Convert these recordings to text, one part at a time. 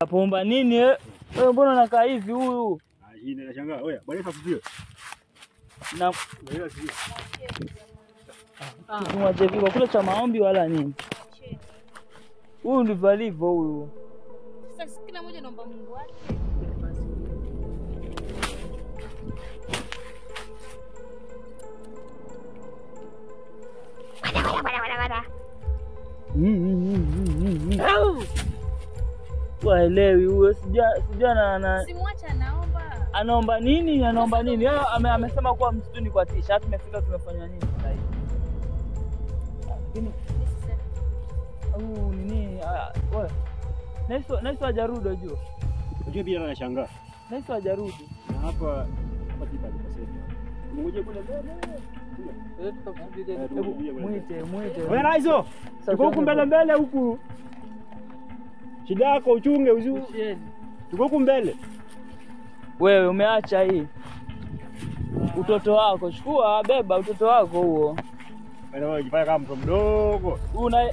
Apomba nini wewe? Wewe mbona unakaa hivi huyu? Hii ninashangaa. Oya, bwana asifiwe. Na Bwana asifiwe. mwache vipi kule cha maombi wala nini? Huyu ndivyo alivyo huyu. Sasa kila mmoja anaomba Mungu wake. Waelewi huyo sijana na Simwacha anaomba. anaomba nini? Anaomba nini? Yeye amesema kuwa msituni kwa tisha. Tumefika tumefanya nini sasa hivi? Lakini au nini? Wewe. Naiso hajarudi unajua. Unajua pia anashangaa. Naiso hajarudi. Na hapa kipa nikasema. Ngoje kule mbele. Muite. Wewe Raizo. Tuko huku mbele huku. Shida yako uchunge uzuri. Tuko huku mbele. Wewe umeacha hii. Utoto wako chukua beba utoto wako huo. Wewe unajifanya kama mtu mdogo. Una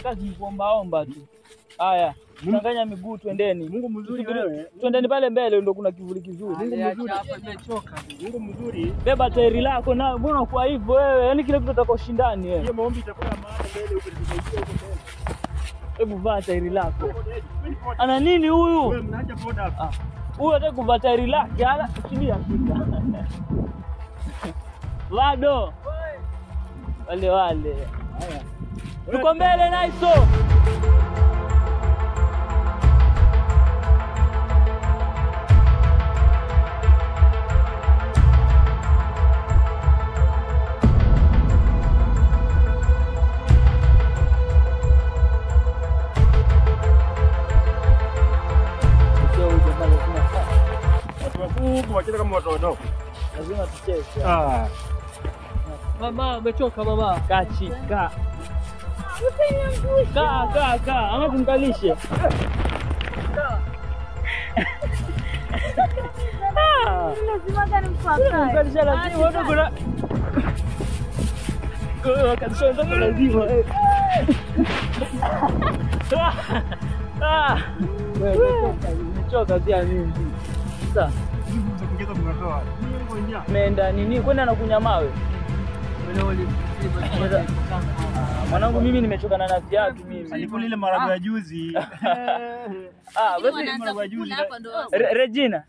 kazi kuombaomba tu. Haya, changanya miguu twendeni. Mungu mzuri wewe. Twendeni pale mbele ndio kuna kivuli kizuri. Mungu mzuri hapa nimechoka. Mungu mzuri. Beba tairi lako na mbona kwa hivyo wewe? Yaani kile kitu utakoshindani wewe. Hiyo maombi itakuwa maana mbele huko tutasaidia huko mbele. Hebu vaa tairi lako. Ana nini huyu? Wewe mnaacha boda hapa. Huyu hata kuvaa tairi lake ala chini ya fika. Bado. Wale. Haya. Tuko mbele Naiso. Wacheza kama watoto. Lazima tucheze. Mama, umechoka mama. Kaa. Kaa. Ama kumkalishe. Lazima gani mfaka? Kumkalisha lazima ndio kuna. Kumkalisha ndio lazima. Wewe umechoka pia mimi. Sasa Kuongeza mnatoa. meenda nini? Kwenda anakunya mawe. Mwanangu mimi nimechokana na viatu mimi. Alikula ile marago ya juzi.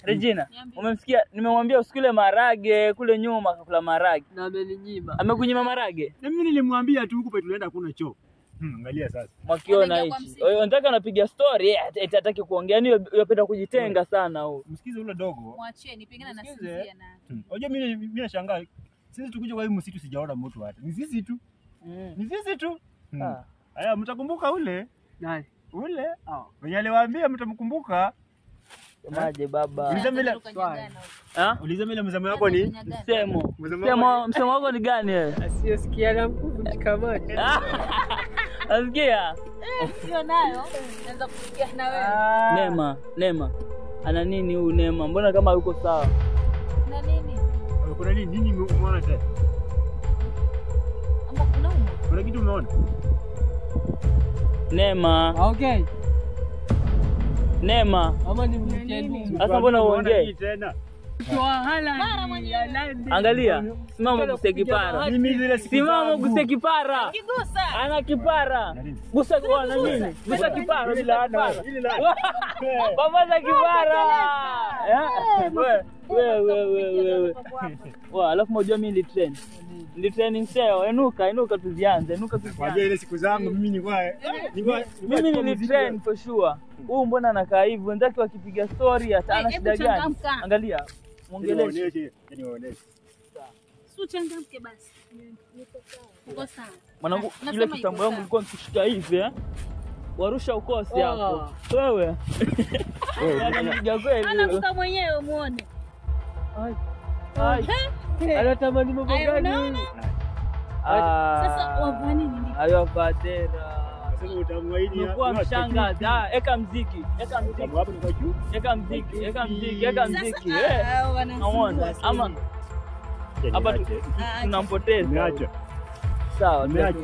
Regina, umemsikia? Nimemwambia usikule marage kule nyuma akakula marage. Na ameninyima. Amekunyima marage? Na mimi nilimwambia tu huko pe tunaenda hakuna choo. Angalia sasa. Mwakiona hichi. Nataka anapiga story, hataki kuongea. Yaani yapenda kujitenga sana huyo. Msikize ule dogo. Mwacheni pengine anasinzia na. Unajua mimi nashangaa. Sisi tukija kwa hii msitu sijaona mtu hata. Ni sisi tu. Ni sisi tu. Haya mtakumbuka ule? Nani? Ule? Wenye aliwaambia mtamkumbuka. Maje baba. Uliza mimi mzamo wako ni Msemo wako ni gani wewe? Asiyesikia na mkuvunjika maji. Asikia? Sio nayo. Naanza kusikia na wewe. Neema. Ana nini huyu Neema? Mbona kama yuko sawa? Na nini? kuna nini umeona tena? Ama kuna kitu umeona? Neema. Okay. Neema. Ama ni mtendo. Sasa mbona uongee tena? Angalia, simama guse kipara. Simama guse kipara. Ana kipara. Gusa kwa na nini? Gusa kipara bila ada. Baba za kipara. Wewe. Wa, alafu mmoja mimi ndi training seo. Enuka tuzianze. Kwa ile siku zangu mimi mimi ni train for sure. Huyu mbona anakaa hivi? Wenzake wakipiga story hata ana shida gani? Angalia. Muongeleshe. Nionyeshe. Sio changamke basi. Uko sawa. Mwanangu ile kitambo yangu ilikuwa nikishika hivi warusha ukosi hapo. Wewe. Anapiga kweli. Anafuka mwenyewe muone. Ai. Anatamani mambo gani? Sasa wavani nini? Hayo fatera. Sasa utamwaidi kwa mshangazi. Eka mziki. Hapo ni kwa juu. Eka mziki. Naona ama hapa tunampoteza. Niacha. Sawa, niacha.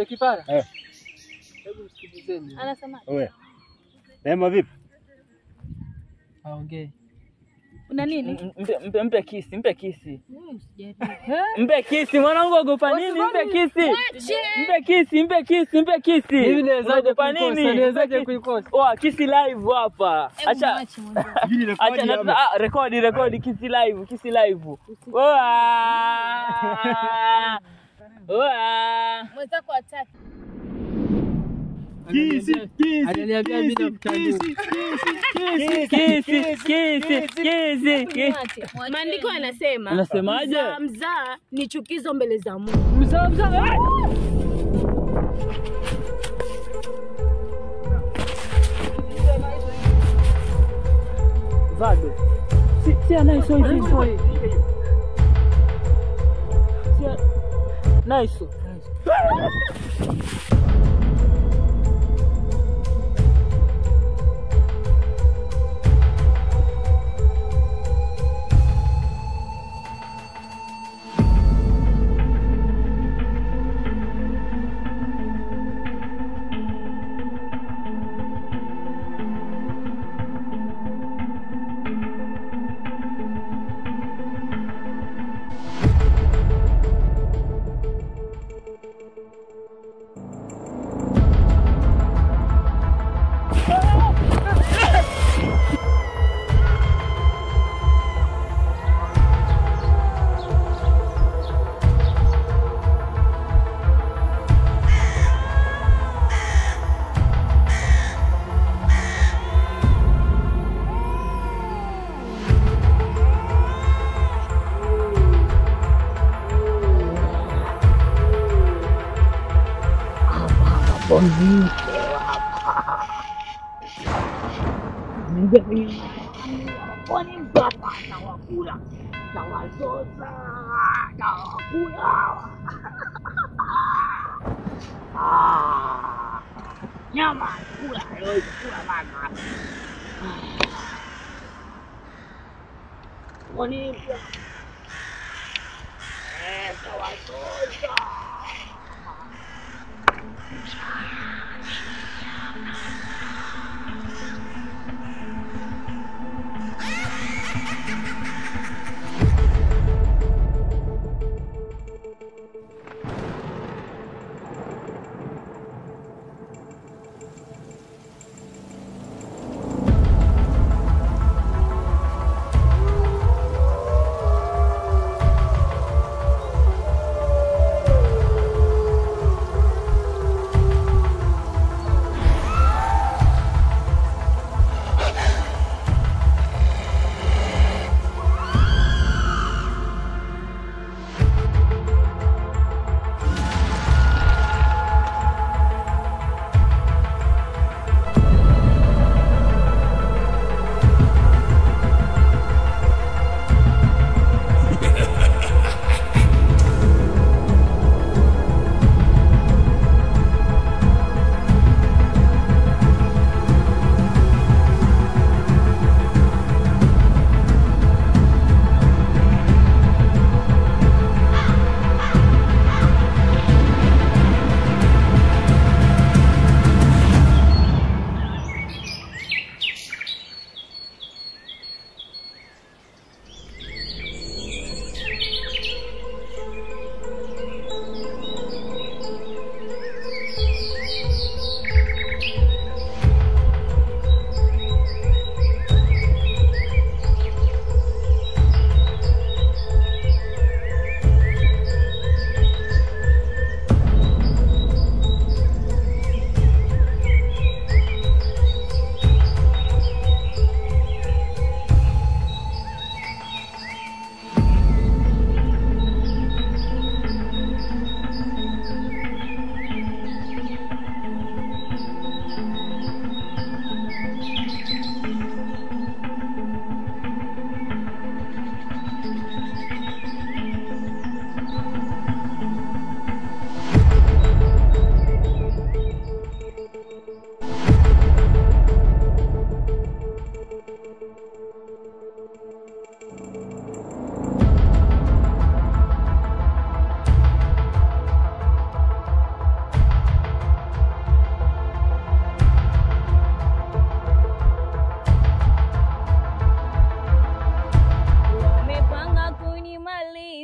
Sekipara. Eh. Hebu msikilizeni. Anasema. Wewe. Neema vipi? Aongee. Una nini? Mpe kisi, mpe kisi. Usijaribu. Mpe kisi, mwanangu ogopa nini? Mpe kisi. Mpe kisi, mpe kisi, mpe kisi. Mimi nawezaje Ogopa kuikosa? nini? Nawezaje kuikosa? Oa, kisi live hapa. Acha. Hii ni Acha rekodi na hapa. rekodi kisi live, kisi live. Oa. Oa. Mwenzako ataki. Kisi, kisi. Ananiambia mimi namtania. Kisi. Maandiko yanasema Anasemaje? mzaa ni chukizo mbele za Mungu. Mzaa. Vado. Si anaiso hivi. Nice.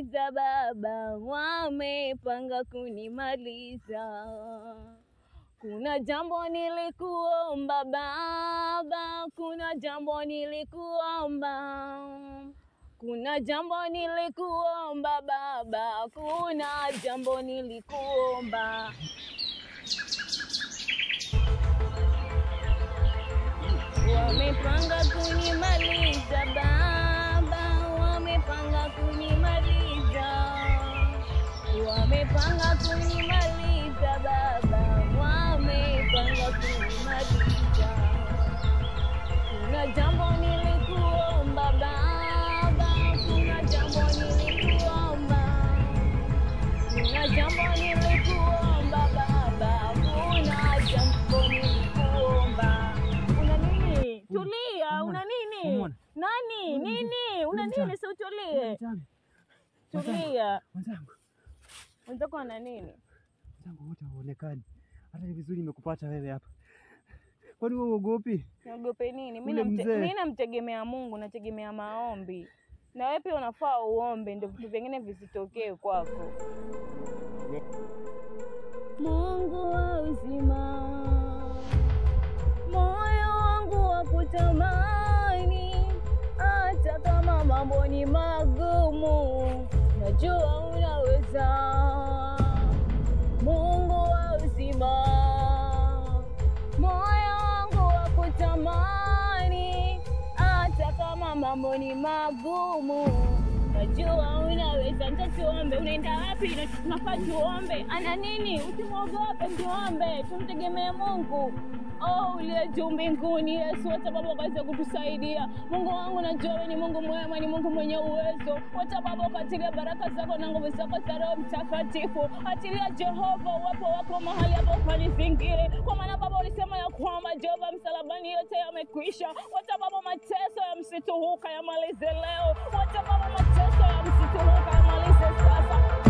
kunimaliza baba, wamepanga kunimaliza. Kuna jambo nilikuomba baba, kuna jambo nilikuomba. Kuna jambo nilikuomba baba, kuna jambo nilikuomba. Wamepanga kunimaliza baba, wamepanga kunimaliza. Wamepanga kunimaliza baba, wamepanga kunimaliza. Kuna jambo nilikuomba baba, kuna jambo nilikuomba. Kuna jambo nilikuomba baba, kuna jambo nilikuomba. Una nini? Tulia, una nini? Nani? Nini? Una nini? Si utulie. Tulia. Wenzako ana nini? Wenzangu wote hawaonekani. Hata ni vizuri nimekupata wewe hapa. Kwani wewe uogopi? Niogope nini? Mimi namtegemea Mungu, nategemea maombi. Na wewe pia unafaa uombe ndio vitu vingine visitokee kwako. Mungu wa uzima, moyo wangu wa kutamani, hata kama mambo ni magumu, najua unaweza. Mungu wa uzima, moyo wangu wa kutamani, hata kama mambo ni magumu, najua unaweza. Ndio tuombe. Unaenda wapi? Tunafaa tuombe. Ana nini? Usimwogope, tuombe. Tumtegemee Mungu. Oh, uliye juu mbinguni, Yesu, wacha Baba ukaweze kutusaidia. Mungu wangu, najua wewe ni Mungu mwema, ni Mungu mwenye uwezo. Wacha Baba ukatilia baraka zako na nguvu zako za Roho Mtakatifu. Atilia Jehova uwepo wako mahali hapo ukanizingire. Kwa maana Baba ulisema ya kwamba Jehova msalabani yote yamekwisha. Wacha Baba mateso ya msitu huu kayamalize leo. Wacha Baba mateso ya msitu huu kayamalize sasa.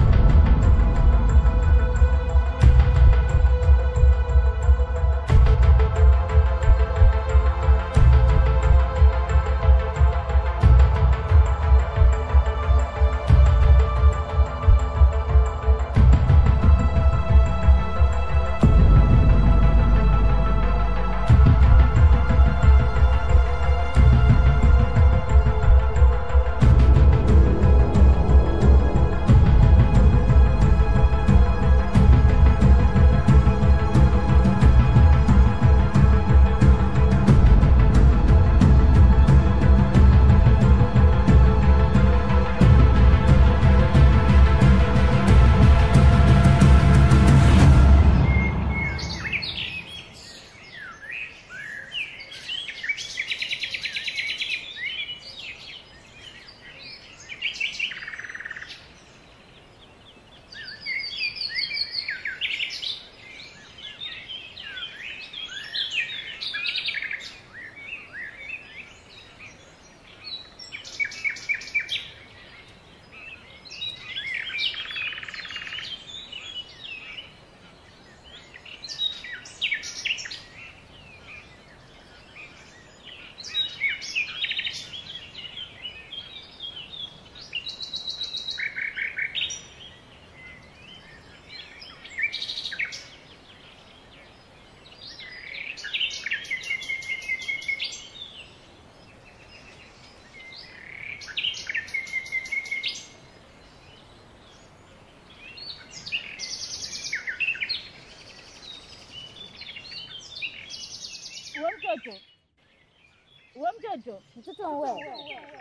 Mtoto wewe,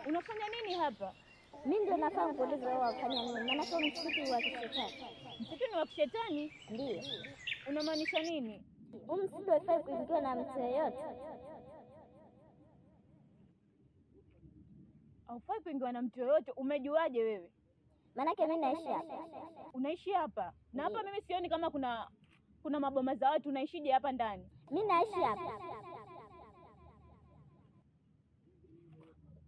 unafanya nini hapa? Mimi ndio nafaa kuuliza wewe wafanya nini? Maana kwa msitu wa kishetani. Msitu ni wa kishetani? Ndio. Unamaanisha nini? Msitu haifai kuingiwa na mtu yeyote. Haufai kuingiwa na mtu yeyote. Umejuaje wewe? Maana mimi naishi hapa. Unaishi hapa? Na hapa mimi sioni kama kuna maboma za watu. Unaishije hapa ndani? Mimi naishi hapa.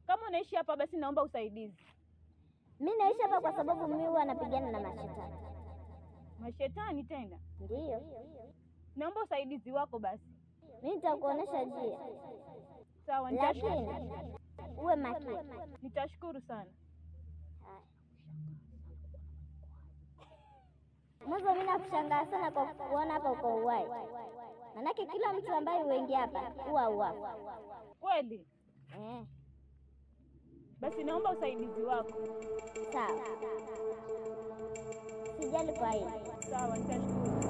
Kama unaishi hapa basi naomba usaidizi. Mimi naishi hapa kwa sababu mimi huwa napigana na mashetani. Mashetani tena? Ndio. Naomba usaidizi wako basi. Mimi nitakuonesha njia. Sawa, lakini uwe makini. Nitashukuru sana. Mwanzo mimi nakushangaa sana kwa kuona hapa uko uwai. Manake kila mtu ambaye wengi hapa huwa. Kweli? Basi naomba usaidizi wako. Sawa. Sijali kwa hili. Sawa, nitashukuru.